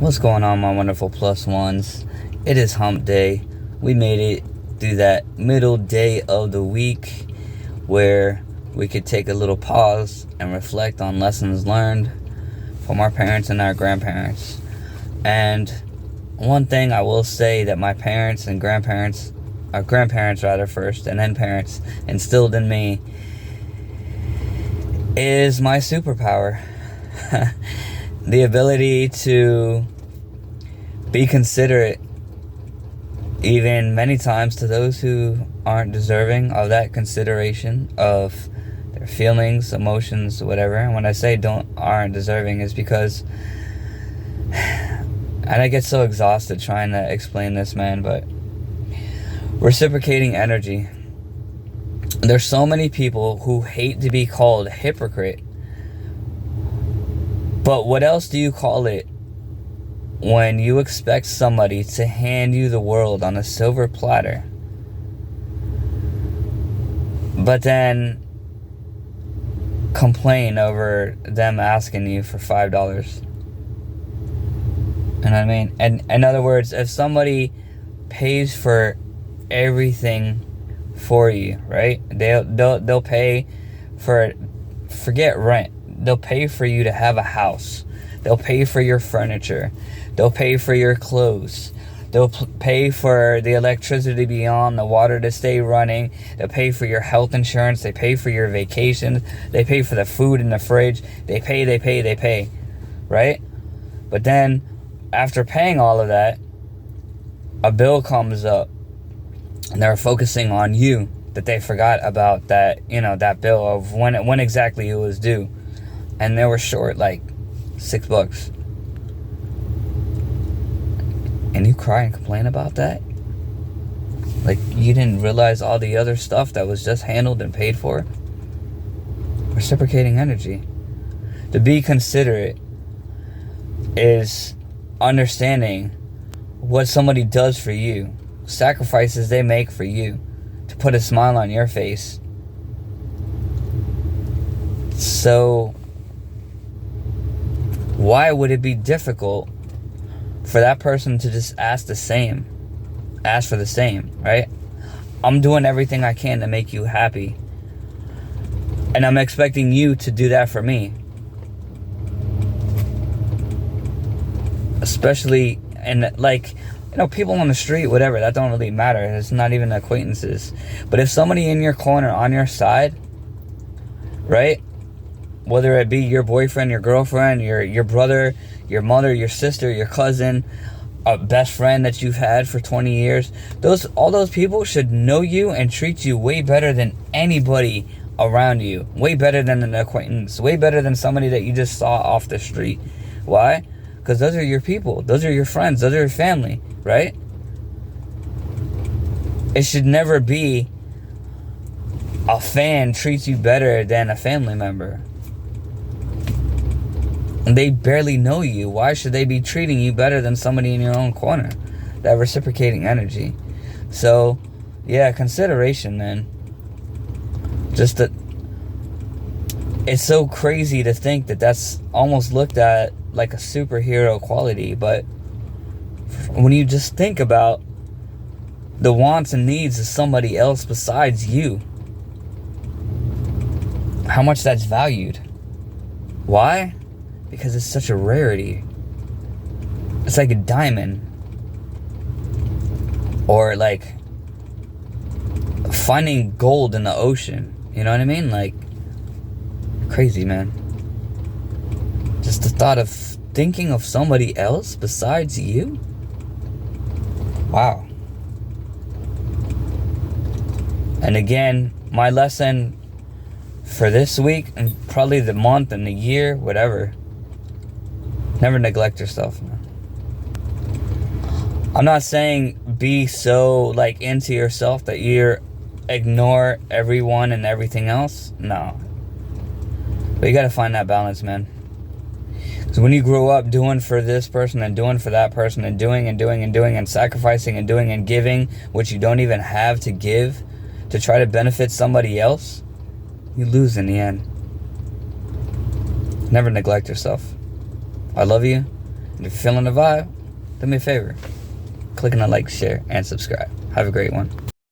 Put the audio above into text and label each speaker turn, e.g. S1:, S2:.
S1: What's going on, my wonderful plus ones? It is hump day. We made it through that middle day of the week where we could take a little pause and reflect on lessons learned from our parents and our grandparents. And one thing I will say that my parents and grandparents, our grandparents rather first, and then parents, instilled in me is my superpower. The ability to be considerate, even many times, to those who aren't deserving of that consideration, of their feelings, emotions, whatever. And when I say aren't deserving, is because, and I get so exhausted trying to explain this, man, but reciprocating energy. There's so many people who hate to be called hypocrite. But what else do you call it when you expect somebody to hand you the world on a silver platter, but then complain over them asking you for $5? You know what I mean? And in other words, if somebody pays for everything for you, right? They'll pay for, forget rent. They'll pay for you to have a house. They'll pay for your furniture. They'll pay for your clothes. They'll pay for the electricity to be on, the water to stay running. They'll pay for your health insurance. They pay for your vacations. They pay for the food in the fridge. They pay, right? But then, after paying all of that, a bill comes up, and they're focusing on you, that they forgot about that, that bill of when exactly it was due. And they were short like $6. And you cry and complain about that? Like you didn't realize all the other stuff that was just handled and paid for? Reciprocating energy. To be considerate is understanding what somebody does for you, sacrifices they make for you, to put a smile on your face. So why would it be difficult for that person to just ask for the same, right? I'm doing everything I can to make you happy, and I'm expecting you to do that for me. Especially, and people on the street, whatever, that don't really matter. It's not even acquaintances. But if somebody in your corner, on your side, right? Whether it be your boyfriend, your girlfriend, your brother, your mother, your sister, your cousin, a best friend that you've had for 20 years, all those people should know you and treat you way better than anybody around you. Way better than an acquaintance. Way better than somebody that you just saw off the street. Why? Because those are your people. Those are your friends. Those are your family, right? It should never be a fan treats you better than a family member. And they barely know you. Why should they be treating you better than somebody in your own corner? That reciprocating energy. So, yeah, consideration, man. Just that it's so crazy to think that that's almost looked at like a superhero quality. But when you just think about the wants and needs of somebody else besides you, how much that's valued. Why? Because it's such a rarity. It's like a diamond. Or like finding gold in the ocean. You know what I mean? Like, crazy, man. Just the thought of thinking of somebody else besides you? Wow. And again, my lesson for this week, and probably the month and the year, whatever, never neglect yourself, man. I'm not saying be so into yourself that you ignore everyone and everything else. No. But you gotta find that balance, man. Because when you grow up doing for this person and doing for that person and doing and sacrificing and doing and giving, which you don't even have to give, to try to benefit somebody else, you lose in the end. Never neglect yourself. I love you. If you're feeling the vibe, do me a favor. Click on the like, share, and subscribe. Have a great one.